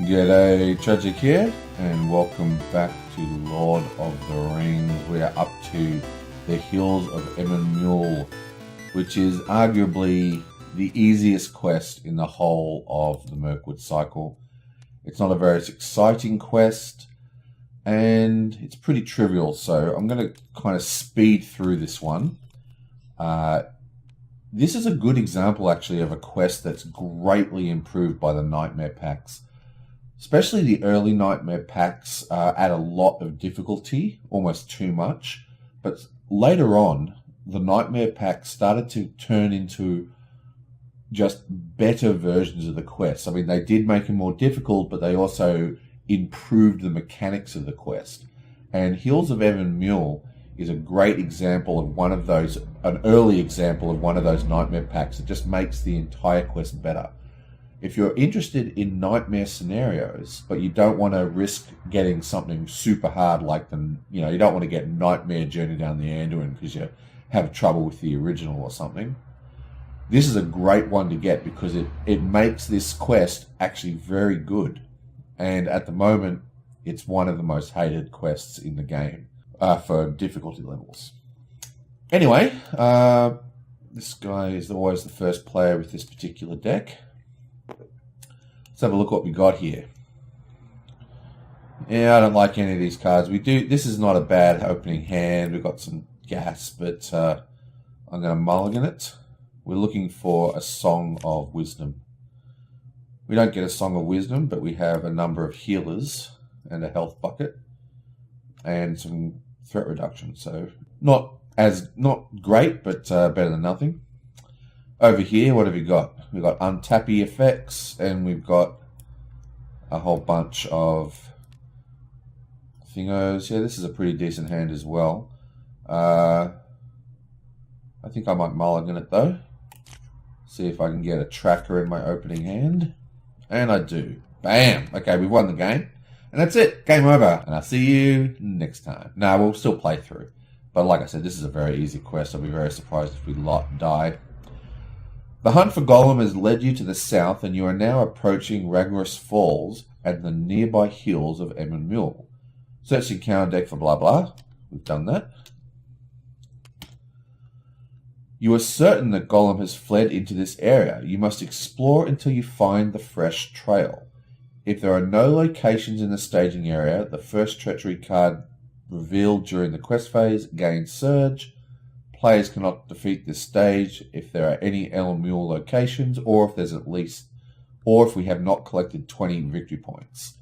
G'day, Tragic here, and welcome back to Lord of the Rings. We are up to the Hills of Emyn, which is arguably the easiest quest in the whole of the Mirkwood cycle. It's not a very exciting quest, and it's pretty trivial, so I'm going to kind of speed through this one. This is a good example, actually, of a quest that's greatly improved by the Nightmare packs. Especially the early Nightmare packs add a lot of difficulty, almost too much. But later on, the Nightmare packs started to turn into just better versions of the quest. I mean, they did make them more difficult, but they also improved the mechanics of the quest. And Hills of Emyn is a great example of one of those, an early example of one of those Nightmare packs that just makes the entire quest better. If you're interested in nightmare scenarios, but you don't want to risk getting something super hard like you don't want to get Nightmare Journey Down the Anduin because you have trouble with the original or something, this is a great one to get because it makes this quest actually very good. And at the moment, it's one of the most hated quests in the game for difficulty levels. Anyway, this guy is always the first player with this particular deck. Let's have a look what we got here. Yeah, I don't like any of these cards. This is not a bad opening hand. We've got some gas, but I'm going to mulligan it. We're looking for a Song of Wisdom. We don't get a Song of Wisdom, but we have a number of healers and a health bucket and some threat reduction. So not great, but better than nothing. Over here, what have we got? We've got untappy effects, and we've got a whole bunch of thingos. Yeah, this is a pretty decent hand as well. I think I might mulligan it, though. See if I can get a tracker in my opening hand. And I do. Bam! Okay, we've won the game. And that's it. Game over. And I'll see you next time. No, we'll still play through. But like I said, this is a very easy quest. I'll be very surprised if we die. The hunt for Gollum has led you to the south, and you are now approaching Ragnaros Falls and the nearby hills of Emyn. Search the encounter deck for blah blah. We've done that. You are certain that Gollum has fled into this area. You must explore until you find the fresh trail. If there are no locations in the staging area, the first treachery card revealed during the quest phase gains Surge. Players cannot defeat this stage if there are any Muil locations, or if we have not collected 20 victory points.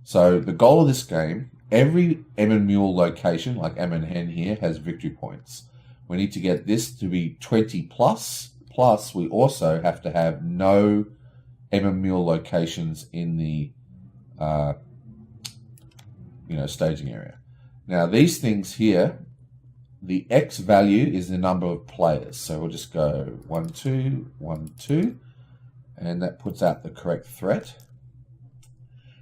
So the goal of this game, every Muil location, like Emyn here, has victory points. We need to get this to be 20 plus. Plus, we also have to have no Muil locations in the staging area. Now these things here. The X value is the number of players. So we'll just go 1, 2, 1, 2. And that puts out the correct threat.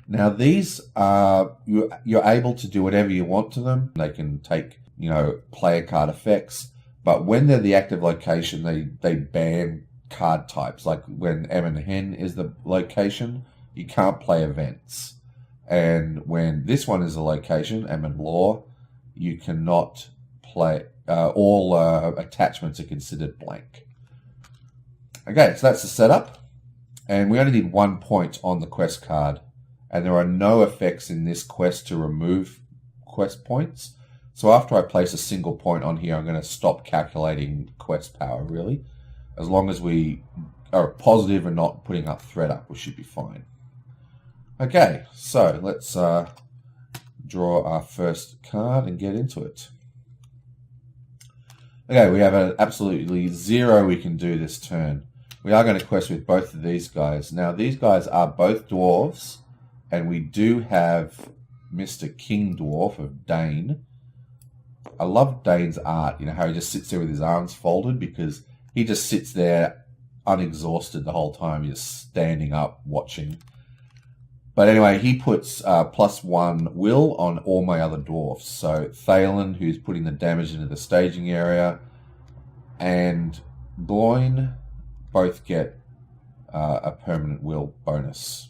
Now these are, you're able to do whatever you want to them. They can take, player card effects. But when they're the active location, they ban card types. Like when Emyn is the location, you can't play events. And when this one is the location, Emyn Law, you cannot play. All attachments are considered blank. Okay, so that's the setup. And we only need 1 point on the quest card. And there are no effects in this quest to remove quest points. So after I place a single point on here, I'm going to stop calculating quest power, really. As long as we are positive and not putting up threat up, we should be fine. Okay, so let's draw our first card and get into it. Okay, we have an absolutely 0 we can do this turn. We are going to quest with both of these guys. Now, these guys are both dwarves, and we do have Mr. King Dwarf of Dane. I love Dane's art, how he just sits there with his arms folded, because he just sits there unexhausted the whole time, just standing up, watching. But anyway, he puts +1 will on all my other dwarfs. So Thalen, who's putting the damage into the staging area, and Gloin both get a permanent will bonus.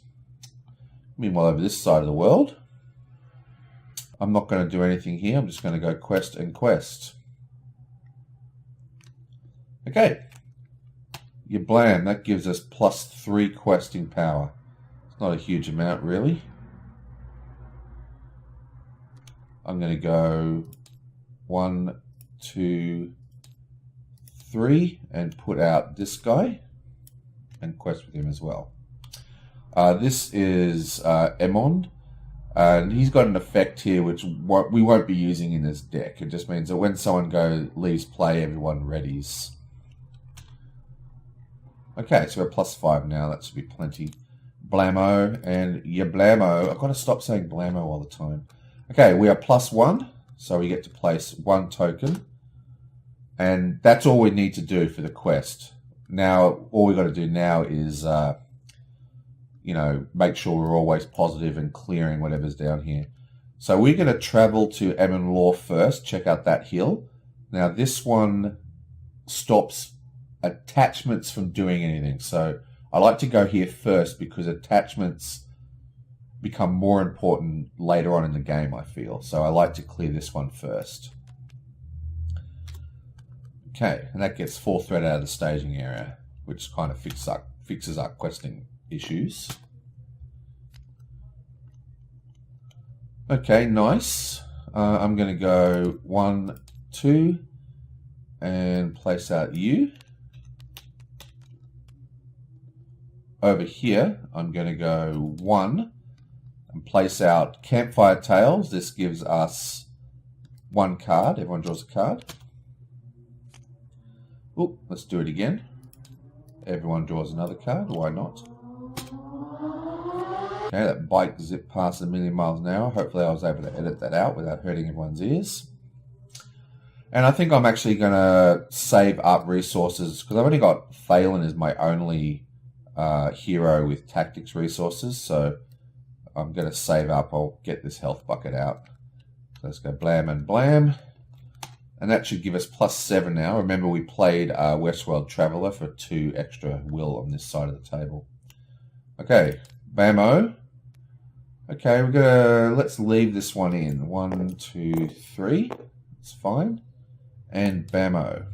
Meanwhile, over this side of the world, I'm not going to do anything here. I'm just going to go quest and quest. Okay. You blam. That gives us +3 questing power. It's not a huge amount, really. I'm going to go 1, 2, 3 and put out this guy and quest with him as well. This is Emyn, and he's got an effect here which we won't be using in this deck. It just means that when someone leaves play, everyone readies. Okay, so we're +5 now. That should be plenty. Blammo and ya blammo. I've got to stop saying blammo all the time. Okay, we are +1, so we get to place 1 token. And that's all we need to do for the quest. Now, all we've got to do now is, make sure we're always positive and clearing whatever's down here. So we're going to travel to Emyn Law first, check out that hill. Now, this one stops attachments from doing anything. So I like to go here first because attachments become more important later on in the game, I feel. So I like to clear this one first. Okay, and that gets 4 thread out of the staging area, which kind of fixes our questing issues. Okay, nice. I'm going to go 1, 2, and place out you. Over here, I'm going to go 1 and place out Campfire Tales. This gives us 1 card. Everyone draws a card. Oh, let's do it again. Everyone draws another card. Why not? Okay, that bike zipped past 1,000,000 miles an hour. Hopefully I was able to edit that out without hurting everyone's ears. And I think I'm actually going to save up resources because I've only got Thalen as my only hero with tactics resources. So I'm going to save up. I'll get this health bucket out. So let's go blam and blam. And that should give us +7 now. Remember, we played Westworld Traveller for 2 extra will on this side of the table. Okay, bammo. Okay, let's leave this one in. 1, 2, 3. It's fine. And bammo.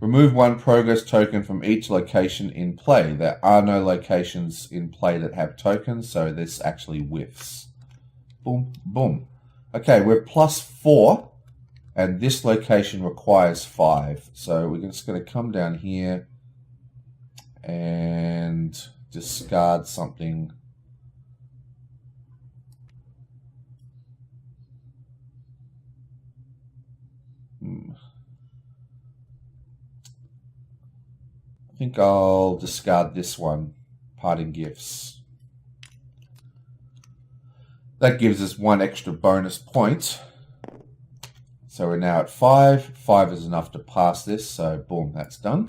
Remove 1 progress token from each location in play. There are no locations in play that have tokens, so this actually whiffs. Boom, boom. Okay, we're +4. And this location requires 5. So we're just going to come down here and discard something. I think I'll discard this one, Parting Gifts. That gives us 1 extra bonus point. So we're now at 5. 5 is enough to pass this, so boom, that's done.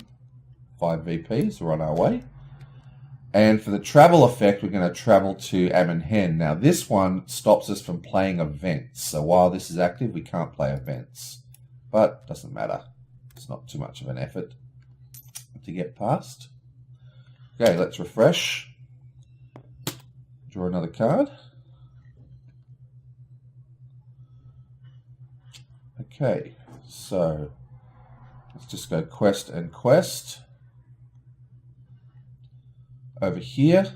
5 VPs, we're on our way. And for the travel effect, we're going to travel to Emyn. Now this one stops us from playing events. So while this is active, we can't play events. But doesn't matter. It's not too much of an effort to get past. Okay, let's refresh. Draw another card. Okay, so let's just go quest and quest. Over here.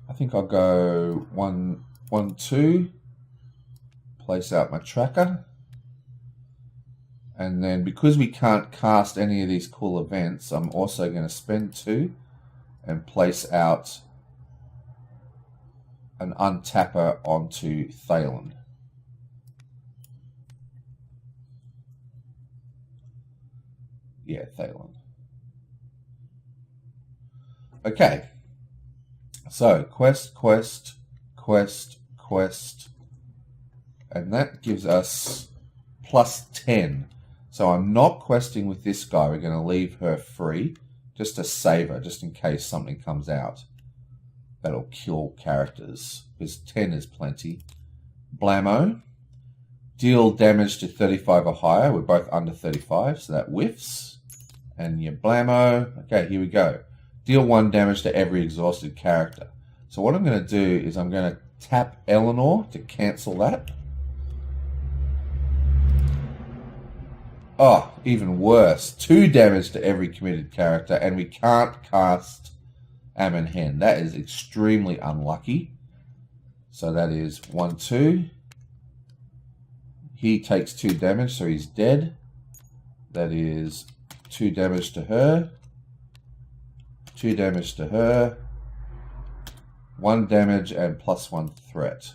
I think I'll go 1, 1, 2. Place out my tracker. And then because we can't cast any of these cool events, I'm also going to spend 2 and place out an untapper onto Thalen. Yeah, Thalen. Okay. So, quest, quest, quest, quest. And that gives us +10. So I'm not questing with this guy. We're going to leave her free just to save her, just in case something comes out that'll kill characters. Because 10 is plenty. Blammo. Deal damage to 35 or higher. We're both under 35, so that whiffs. And your blammo. Okay, here we go. Deal 1 damage to every exhausted character. So what I'm going to do is I'm going to tap Eleanor to cancel that. Oh, even worse. 2 damage to every committed character, and we can't cast Emyn Hen. That is extremely unlucky. So that is 1, 2. He takes 2 damage, so he's dead. That is 2 damage to her. 2 damage to her. 1 damage and +1 threat.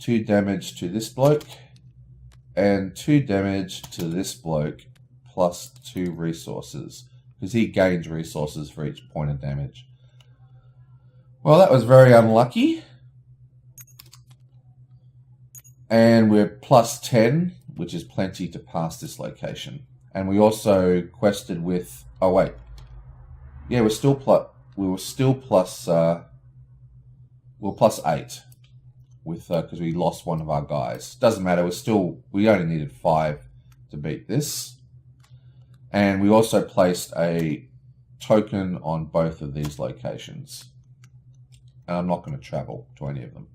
2 damage to this bloke. And 2 damage to this bloke plus 2 resources. Because he gains resources for each point of damage. Well, that was very unlucky. And we're +10, which is plenty to pass this location. And we also quested with... Oh, wait. Yeah, we were still plus... We were +8. With because we lost one of our guys. Doesn't matter, we only needed 5 to beat this. And we also placed a token on both of these locations. And I'm not going to travel to any of them.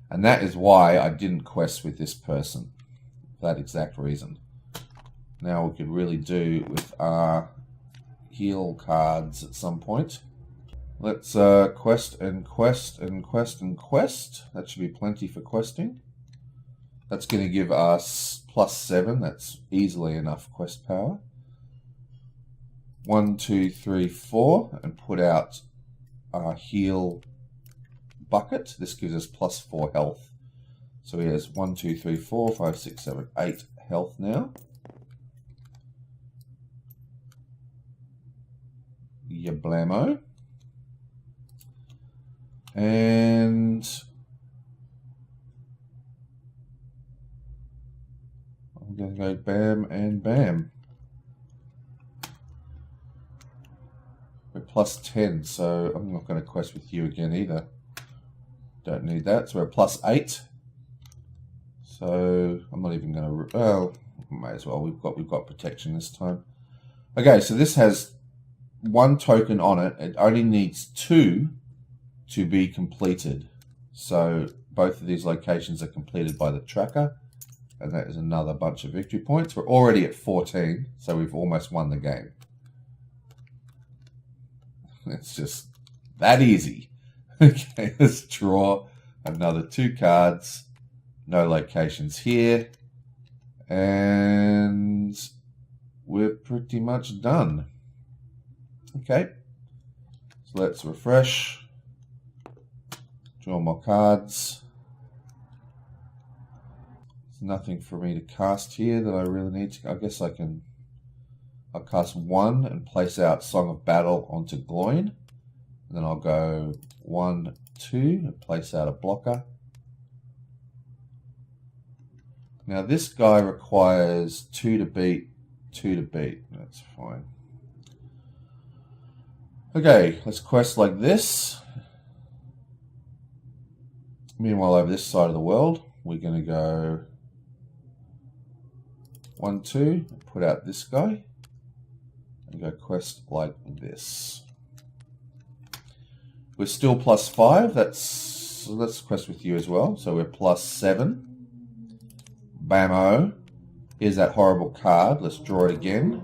And that is why I didn't quest with this person. For that exact reason. Now we could really do with our heal cards at some point. Let's quest and quest and quest and quest. That should be plenty for questing. That's going to give us +7. That's easily enough quest power. 1, 2, 3, 4. And put out our heal bucket. This gives us +4 health. So he has 1, 2, 3, 4, 5, 6, 7, 8 health now. Yablamo. And I'm going to go bam and bam. We're +10, so I'm not going to quest with you again either. Don't need that. So we're +8. So I'm not even going to. Well, may as well. We've got protection this time. Okay, so this has 1 token on it. It only needs 2 to be completed. So both of these locations are completed by the tracker, and that is another bunch of victory points. We're already at 14, so we've almost won the game. It's just that easy. Okay, let's draw another 2 cards. No locations here. And we're pretty much done. Okay, so let's refresh. Draw more cards. There's nothing for me to cast here that I really need to. I guess I'll cast 1 and place out Song of Battle onto Gloin. And then I'll go 1, 2 and place out a blocker. Now this guy requires 2 to beat, 2 to beat. That's fine. Okay, let's quest like this. Meanwhile, over this side of the world, we're going to go 1, 2, put out this guy, and go quest like this. We're still +5. Let's quest with you as well. So we're +7. Bammo. Here's that horrible card. Let's draw it again.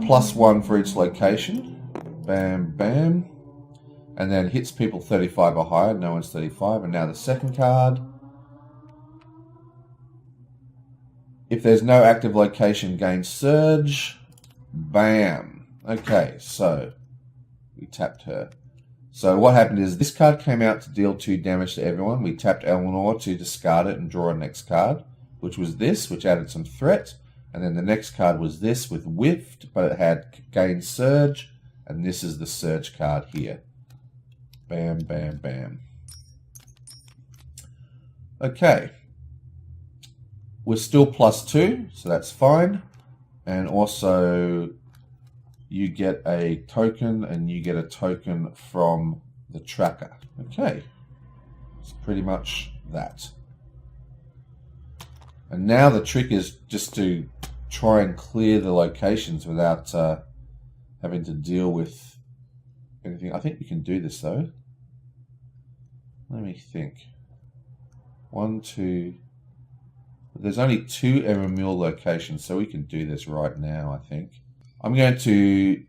+1 for each location. Bam, bam. And then hits people 35 or higher. No one's 35. And now the second card. If there's no active location, gain surge. Bam. Okay, so we tapped her. So what happened is this card came out to deal 2 damage to everyone. We tapped Eleanor to discard it and draw a next card, which was this, which added some threat. And then the next card was this with whiffed, but it had gain surge. And this is the surge card here. Bam, bam, bam. Okay. We're still +2, so that's fine. And also, you get a token, and you get a token from the tracker. Okay. It's pretty much that. And now the trick is just to try and clear the locations without having to deal with anything. I think we can do this though. Let me think. 1, 2. There's only 2 Muil locations, so we can do this right now, I think. I'm going to...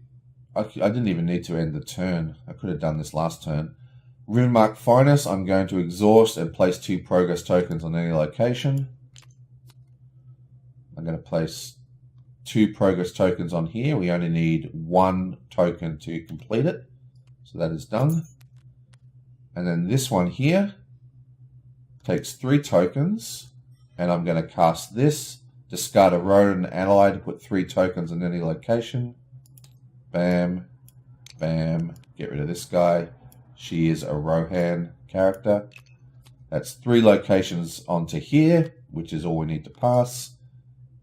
I didn't even need to end the turn. I could have done this last turn. Rivermark Finest, I'm going to exhaust and place 2 progress tokens on any location. I'm going to place 2 progress tokens on here. We only need 1 token to complete it. So that is done. And then this one here takes 3 tokens. And I'm going to cast this. Discard a rodent ally to put 3 tokens on any location. Bam. Bam. Get rid of this guy. She is a Rohan character. That's 3 locations onto here, which is all we need to pass.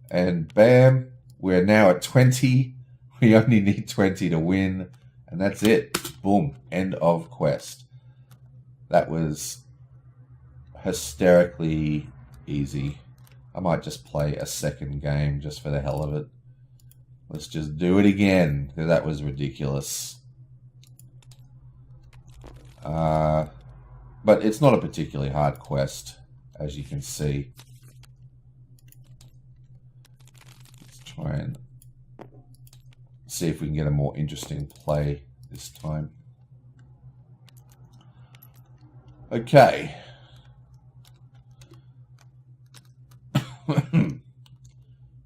And bam, we're now at 20. We only need 20 to win. And that's it. Boom. End of quest. That was hysterically easy. I might just play a second game just for the hell of it. Let's just do it again. That was ridiculous. But it's not a particularly hard quest, as you can see. Let's try and see if we can get a more interesting play this time. Okay.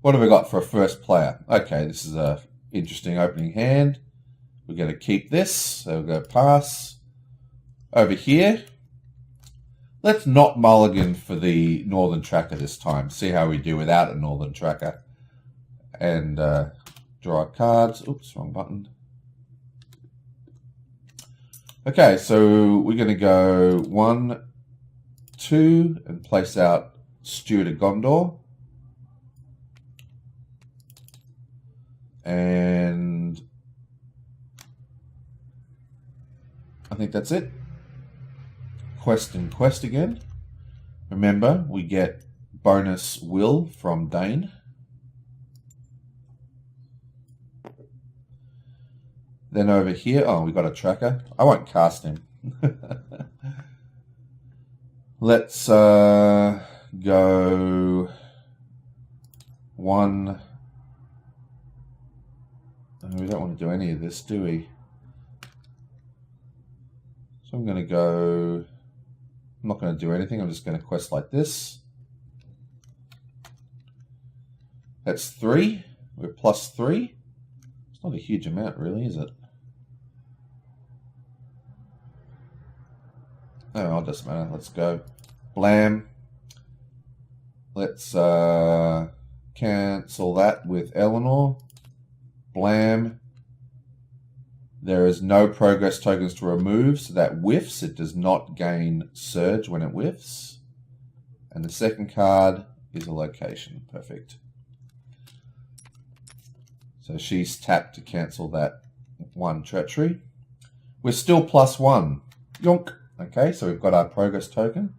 What have we got for a first player? Okay, this is a interesting opening hand. We're going to keep this, so we'll go pass. Over here, let's not mulligan for the Northern Tracker this time. See how we do without a Northern Tracker. And draw cards. Oops, wrong button. Okay, so we're going to go 1, 2, and place out Steward of Gondor. And I think that's it. Quest and quest again. Remember, we get bonus will from Dane. Then over here, oh, we got a tracker. I won't cast him. Let's go 1. We don't want to do any of this, do we? So I'm going to go... I'm not going to do anything. I'm just going to quest like this. That's 3. We're plus 3. It's not a huge amount, really, is it? Oh, it doesn't matter. Let's go. Blam. Let's cancel that with Eleanor. Blam. There is no progress tokens to remove, so that whiffs. It does not gain surge when it whiffs. And the second card is a location. Perfect. So she's tapped to cancel that 1 treachery. We're still plus 1. Yonk. Okay, so we've got our progress token.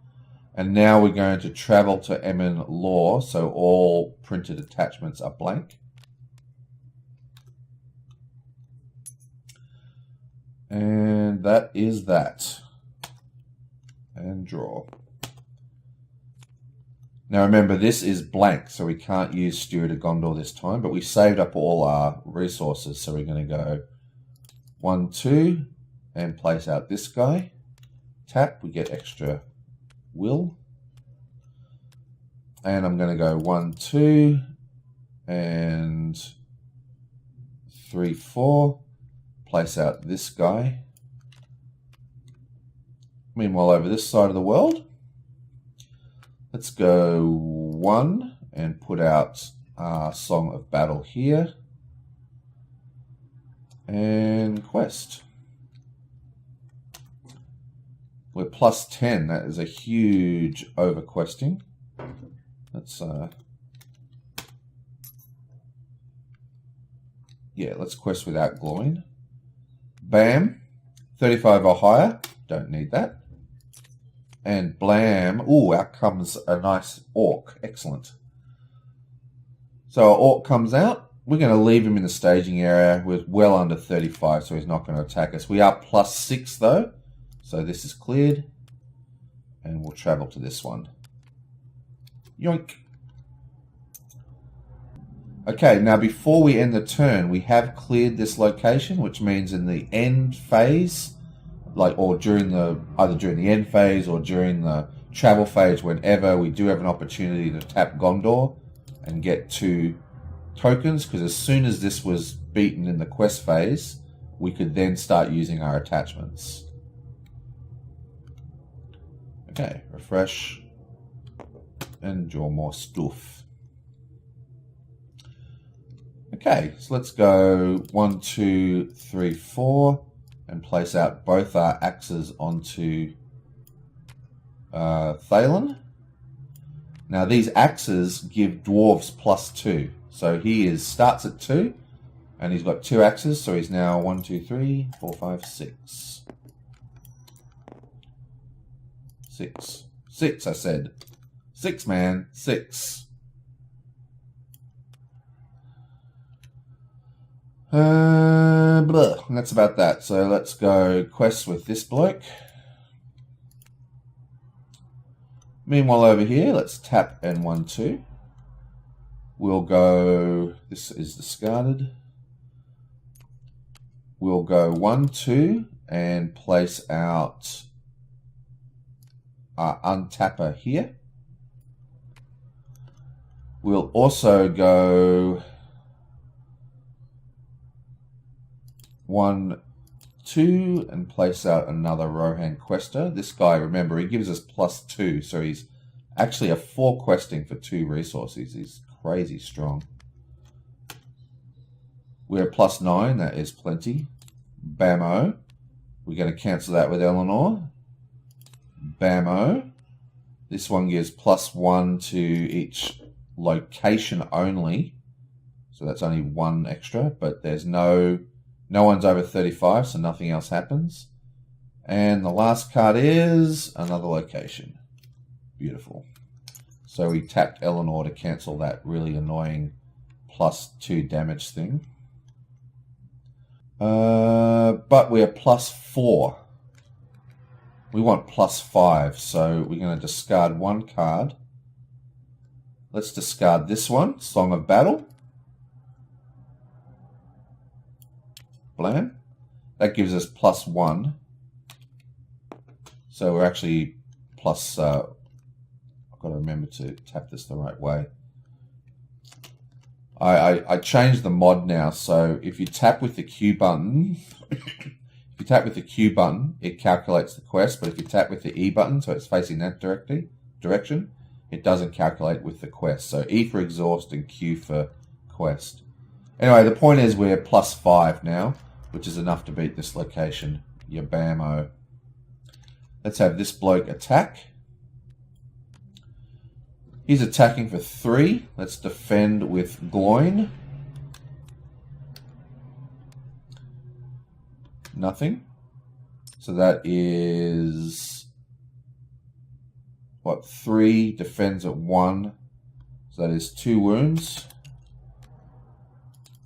And now we're going to travel to Emyn Law, so all printed attachments are blank. And that is that. And draw. Now remember, this is blank, so we can't use Steward of Gondor this time, but we saved up all our resources, so we're going to go 1, 2, and place out this guy. Tap, we get extra will. And I'm going to go 1, 2, and 3, 4. Place out this guy. Meanwhile, over this side of the world, let's go 1 and put out our Song of Battle here. And quest. We're plus 10. That is a huge overquesting. Let's let's quest without glowing. Bam. 35 or higher. Don't need that. And blam. Ooh, out comes a nice orc. Excellent. So our orc comes out. We're going to leave him in the staging area with well under 35, so he's not going to attack us. We are +6 though, so this is cleared. And we'll travel to this one. Yoink. Okay, now before we end the turn, we have cleared this location, which means in the end phase, or either during the end phase or during the travel phase, whenever, we do have an opportunity to tap Gondor and get 2 tokens, because as soon as this was beaten in the quest phase, we could then start using our attachments. Okay, refresh and draw more stuff. Okay, so let's go 1, 2, 3, 4 and place out both our axes onto Thalen. Now these axes give dwarves +2. So he starts at 2 and he's got 2 axes, so he's now 1, 2, 3, 4, 5, 6. 6, I said. 6, man. 6. Blah. And that's about that. So let's go quest with this bloke. Meanwhile over here, let's tap N1, 2. We'll go, this is discarded. We'll go 1, 2 and place out our untapper here. We'll also go 1, 2 and place out another Rohan Quester. This guy, remember, he gives us +2, so he's actually a 4 questing for 2 resources. He's crazy strong. We're +9, that is plenty. Bammo. We're going to cancel that with Eleanor. Bammo. This one gives +1 to each location only. So that's only 1 extra, but there's no one's over 35, so nothing else happens. And the last card is another location. Beautiful. So we tapped Eleanor to cancel that really annoying +2 damage thing. But we're +4. We want +5, so we're going to discard 1 card. Let's discard this one, Song of Battle. Blam. That gives us +1. So we're actually plus... I've got to remember to tap this the right way. I changed the mod now, so if you tap with the Q button, it calculates the quest, but if you tap with the E button, so it's facing that direction, it doesn't calculate with the quest. So E for exhaust and Q for quest. Anyway, the point is we're +5 now, which is enough to beat this location. Your bammo. Let's have this bloke attack. He's attacking for 3. Let's defend with Gloin. Nothing. So that is... what? 3 defends at 1. So that is 2 wounds.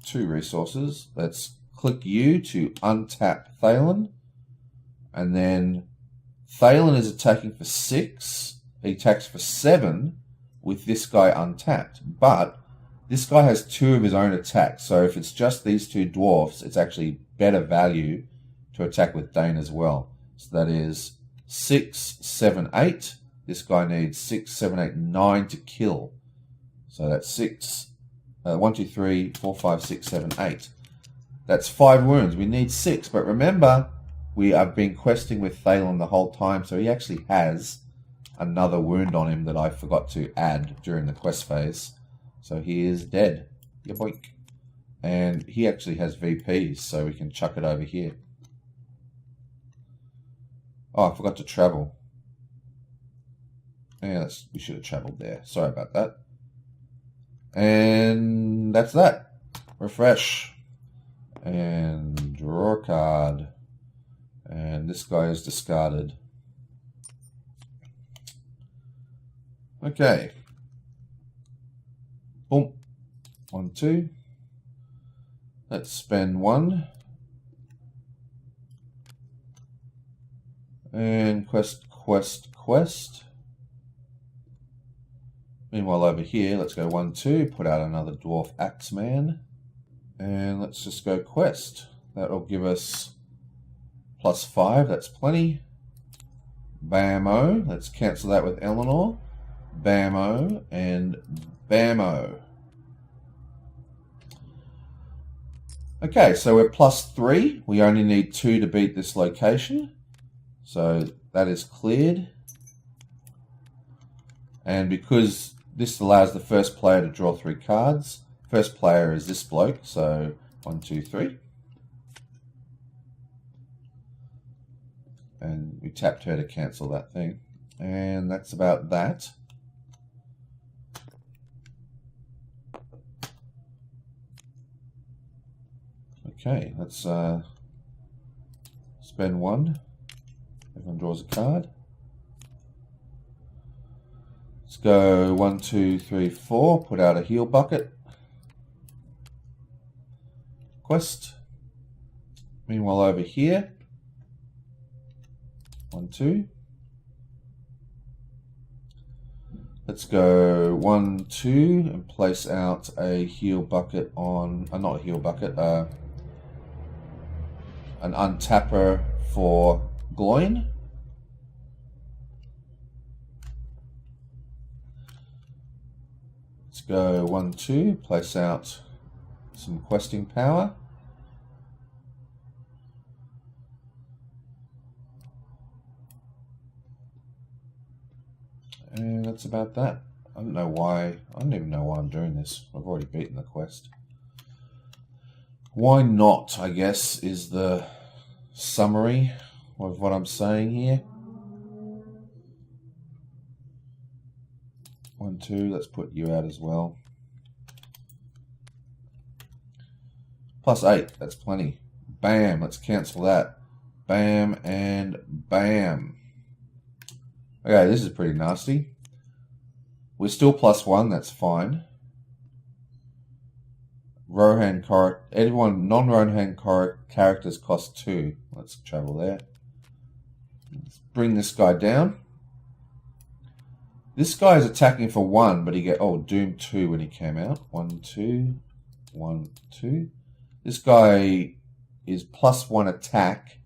2 resources. Let's click U to untap Thalen. And then Thalen is attacking for 6. He attacks for 7 with this guy untapped. But this guy has 2 of his own attacks. So if it's just these 2 dwarfs, it's actually better value to attack with Dane as well. So that is 6, 7, 8. This guy needs 6, 7, 8, 9 to kill. So that's 6. 1, 2, 3, 4, 5, 6, 7, 8. That's 5 wounds. We need 6. But remember, we have been questing with Thalen the whole time, so he actually has another wound on him that I forgot to add during the quest phase. So he is dead. Yeah, boink. And he actually has VPs, so we can chuck it over here. Oh, I forgot to travel. Yeah, we should have traveled there. Sorry about that. And that's that. Refresh. And draw a card. And this guy is discarded. Okay. Boom. 1, 2. Let's spend 1. And quest. Meanwhile, over here, let's go 1, 2. Put out another Dwarf Axeman. And let's just go quest. That'll give us +5. That's plenty. Bammo. Let's cancel that with Eleanor. Bammo and Bammo. Okay, so we're +3. We only need 2 to beat this location. So that is cleared. And because this allows the first player to draw 3 cards, first player is this bloke. So 1, 2, 3. And we tapped her to cancel that thing. And that's about that. Okay, let's spend 1. Everyone draws a card. Let's go 1, 2, 3, 4. Put out a heal bucket. Quest. Meanwhile, over here, 1, 2. Let's go 1, 2 and place out a heal bucket on, not a heal bucket, an untapper for Gloin. Let's go 1, 2, place out some questing power. And that's about that. I don't know why. I don't even know why I'm doing this. I've already beaten the quest. Why not, I guess, is the summary of what I'm saying here. 1, 2, let's put you out as well. +8, that's plenty. Bam, let's cancel that. Bam and bam. Okay, this is pretty nasty. We're still +1, that's fine. Rohan everyone non-Rohan characters cost 2. Let's travel there. Let's bring this guy down. This guy is attacking for 1, but he get Doom 2 when he came out. 1, 2, 1, 2. This guy is +1 attack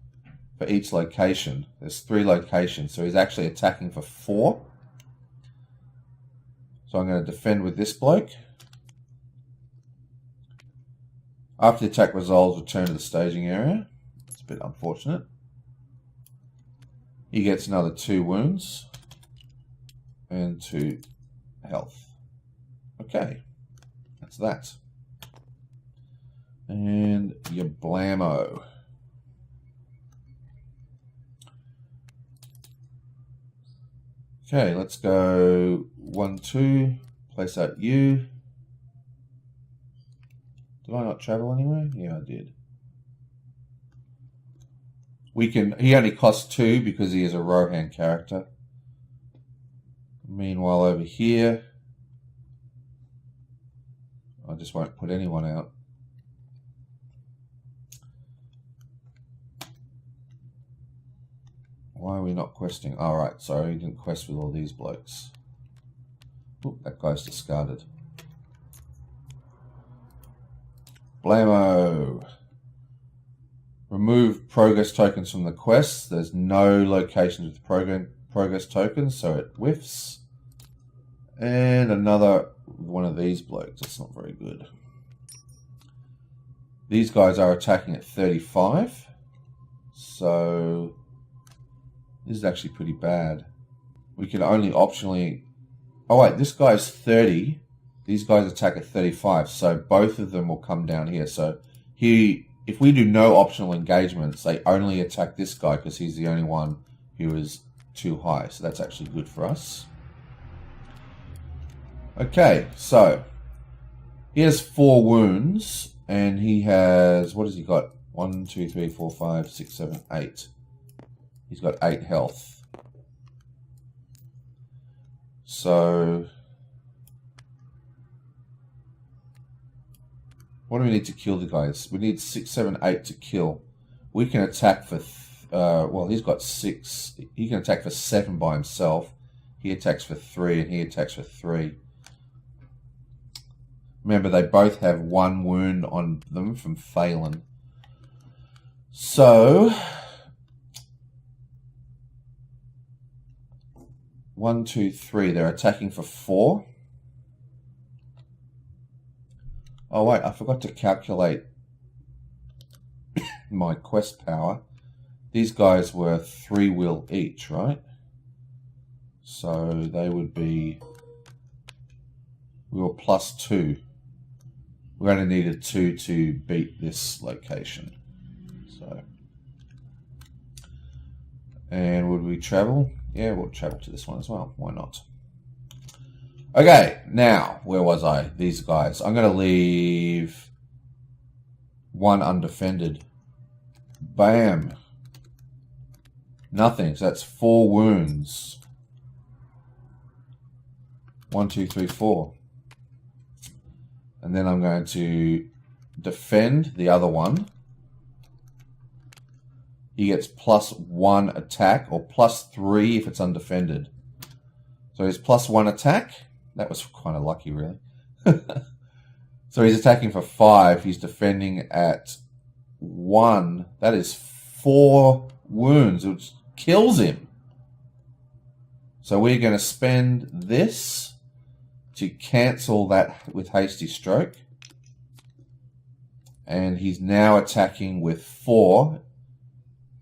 for each location. There's 3 locations, so he's actually attacking for 4. So I'm going to defend with this bloke. After the attack resolves, return to the staging area. It's a bit unfortunate. He gets another 2 wounds and 2 health. Okay, that's that. And your blammo. Okay, let's go 1, 2, place out you. Did I not travel anywhere? Yeah, I did. He only costs 2 because he is a Rohan character. Meanwhile, over here, I just won't put anyone out. Why are we not questing? Alright, sorry, we didn't quest with all these blokes. Oop, that guy's discarded. Blammo. Remove progress tokens from the quest. There's no locations with progress tokens, so it whiffs. And another one of these blokes. That's not very good. These guys are attacking at 35. So this is actually pretty bad. We can only optionally... Oh wait, this guy's 30. These guys attack at 35, so both of them will come down here. So if we do no optional engagements, they only attack this guy because he's the only one who is too high. So that's actually good for us. Okay, so he has 4 wounds, and he has... What has he got? 1, 2, 3, 4, 5, 6, 7, 8. He's got 8 health. So What do we need to kill the guys? We need 6, 7, 8 to kill. We can attack for... well, he's got 6. He can attack for 7 by himself. He attacks for 3, and he attacks for 3. Remember, they both have 1 wound on them from Phelan. So... 1, 2, 3. They're attacking for 4. Oh, wait. I forgot to calculate my quest power. These guys were 3 will each, right? So they would be... We were plus 2. We only needed 2 to beat this location. So... And would we travel? Yeah, we'll travel to this one as well. Why not? Okay, now, where was I? These guys. I'm going to leave 1 undefended. Bam. Nothing. So that's 4 wounds. 1, 2, 3, 4. And then I'm going to defend the other one. He gets plus 1 attack, or plus 3 if it's undefended. So he's plus 1 attack. That was kind of lucky, really. So he's attacking for 5. He's defending at 1. That is 4 wounds, which kills him. So we're going to spend this to cancel that with hasty stroke. And he's now attacking with 4,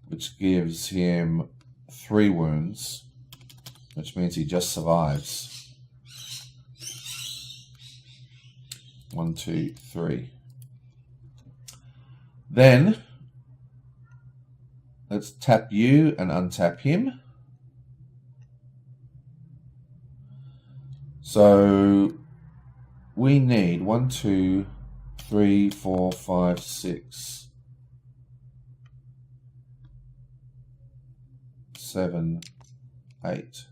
which gives him 3 wounds, which means he just survives. 1, 2, 3. Then, let's tap you and untap him. So, we need 1, 2, 3, 4, 5, 6, 7, 8.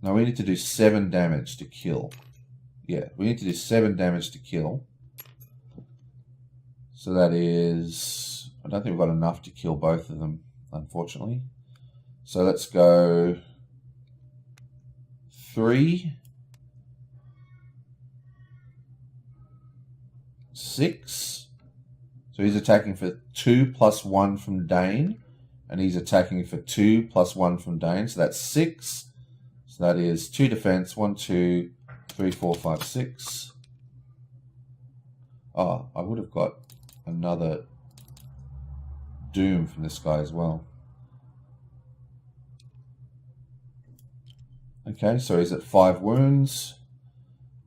Now we need to do 7 damage to kill. Yeah, we need to do 7 damage to kill. So that is... I don't think we've got enough to kill both of them, unfortunately. So let's go 3, 6. So he's attacking for 2 plus 1 from Dane. And he's attacking for 2 plus 1 from Dane. So that's 6. So that is 2 defense. 1, 2, 3, 4, 5, 6. Oh, I would have got another doom from this guy as well. Okay, so he's at 5 wounds.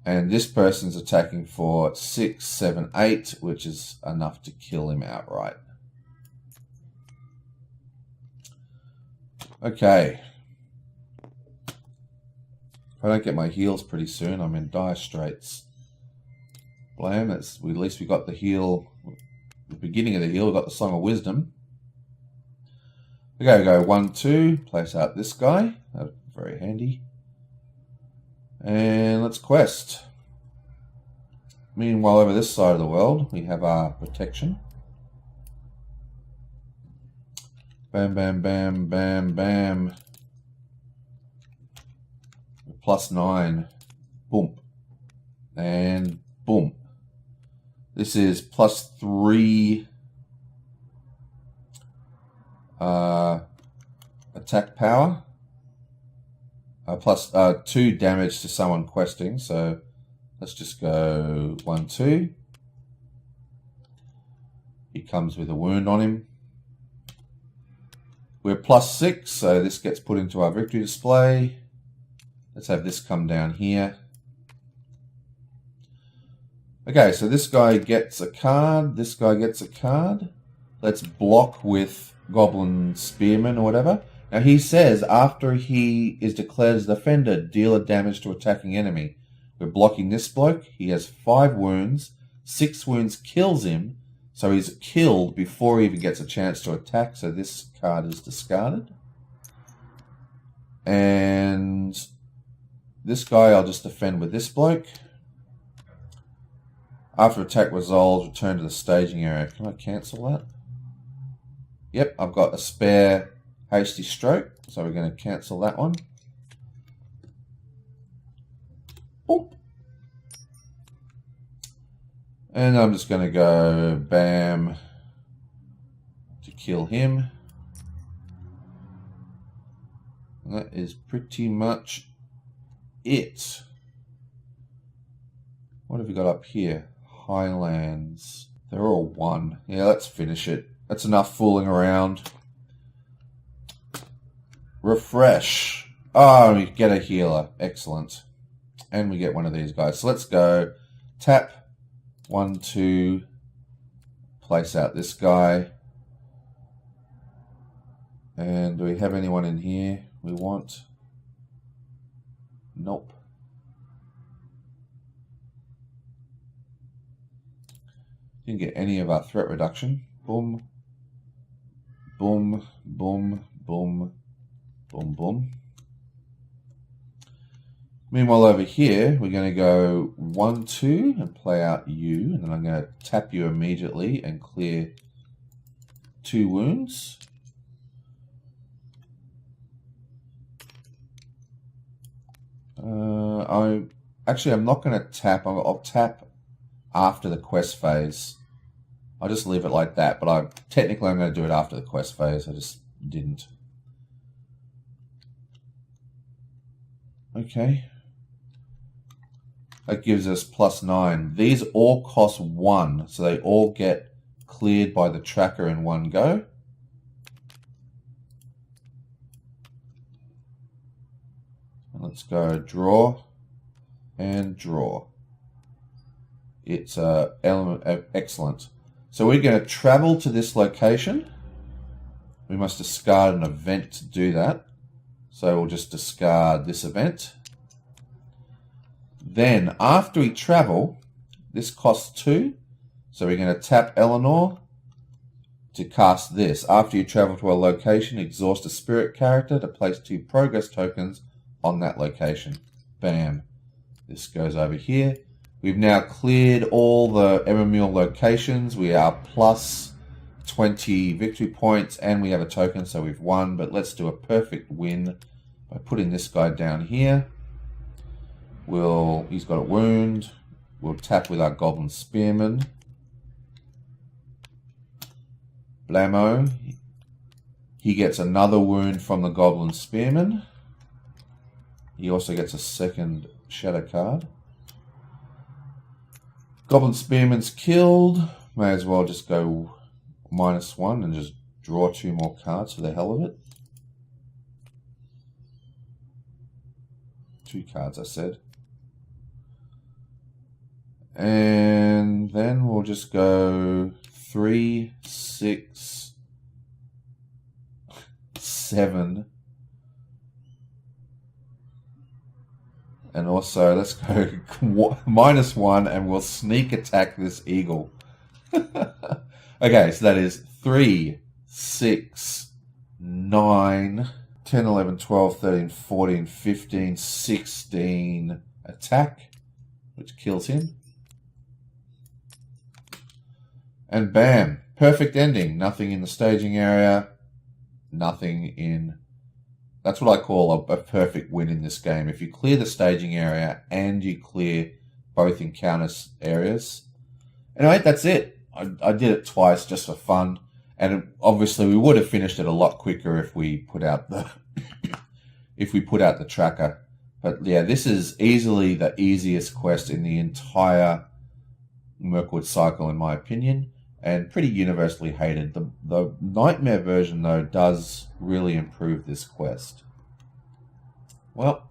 And this person's attacking for 6, 7, 8, which is enough to kill him outright. Okay. If I don't get my heals pretty soon, I'm in dire straits. Blam, at least we got the heal, the beginning of the heal, we got the Song of Wisdom. Okay, we go 1, 2, place out this guy. That's very handy. And let's quest. Meanwhile, over this side of the world, we have our protection. Bam, bam, bam, bam, bam. Plus 9. Boom. And boom. This is plus 3 attack power. Plus 2 damage to someone questing. So let's just go 1, 2. He comes with a wound on him. We're plus 6, so this gets put into our victory display. Let's have this come down here. Okay, so this guy gets a card. This guy gets a card. Let's block with Goblin Spearman or whatever. Now he says after he is declared as defender, deal a damage to attacking enemy. We're blocking this bloke. He has 5 wounds. 6 wounds kills him. So he's killed before he even gets a chance to attack. So this card is discarded. And this guy I'll just defend with this bloke. After attack resolves, return to the staging area. Can I cancel that? Yep, I've got a spare hasty stroke, so we're going to cancel that one. Boop. And I'm just going to go bam to kill him. And that is pretty much it. What have we got up here? Highlands. They're all one. Yeah, let's finish it. That's enough fooling around. Refresh. Oh, we get a healer. Excellent. And we get one of these guys. So let's go. Tap. 1, 2. Place out this guy. And do we have anyone in here we want? Nope. Didn't get any of our threat reduction. Boom. Boom. Boom. Boom. Boom. Boom. Meanwhile, over here, we're going to go 1, 2 and play out you. And then I'm going to tap you immediately and clear 2 wounds. I'm not going to tap. I'll tap after the quest phase. I'll just leave it like that. But technically, I'm going to do it after the quest phase. I just didn't. Okay. That gives us +9. These all cost 1, so they all get cleared by the tracker in one go. Let's go draw and draw. It's excellent. So we're going to travel to this location. We must discard an event to do that. So we'll just discard this event. Then, after we travel, this costs 2. So we're going to tap Eleanor to cast this. After you travel to a location, exhaust a spirit character to place 2 progress tokens on that location. Bam. This goes over here. We've now cleared all the Muil locations. We are plus 20 victory points, and we have a token, so we've won. But let's do a perfect win by putting this guy down here. He's got a wound. We'll tap with our Goblin Spearman. Blammo. He gets another wound from the Goblin Spearman. He also gets a second shadow card. Goblin Spearman's killed. May as well just go -1 and just draw 2 more cards for the hell of it. 2 cards, I said. And then we'll just go 3, 6, 7. And also, let's go -1 and we'll sneak attack this eagle. Okay, so that is 3, 6, 9, 10, 11, 12, 13, 14, 15, 16 attack, which kills him. And bam, perfect ending. Nothing in the staging area, nothing in... That's what I call a perfect win in this game. If you clear the staging area and you clear both encounter areas. Anyway, that's it. I did it twice just for fun. And obviously we would have finished it a lot quicker if we put out the tracker. But yeah, this is easily the easiest quest in the entire Mirkwood cycle, in my opinion. And pretty universally hated. The Nightmare version, though, does really improve this quest. Well,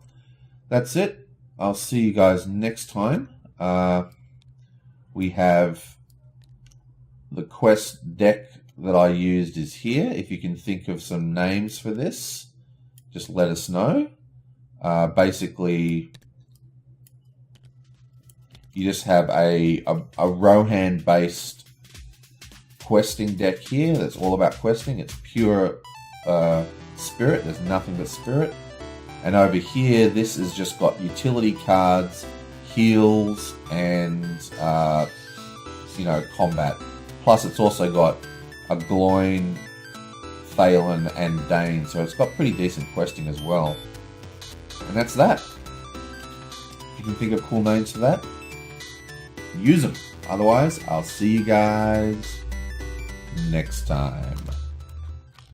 that's it. I'll see you guys next time. We have the quest deck that I used is here. If you can think of some names for this, just let us know. Basically, you just have a Rohan-based questing deck here that's all about questing. It's pure spirit. There's nothing but spirit. And over here, this has just got utility cards, heals, and combat. Plus, it's also got a Gloin, Thalen, and Dane, so it's got pretty decent questing as well. And that's that. If you can think of cool names for that, use them. Otherwise, I'll see you guys next time.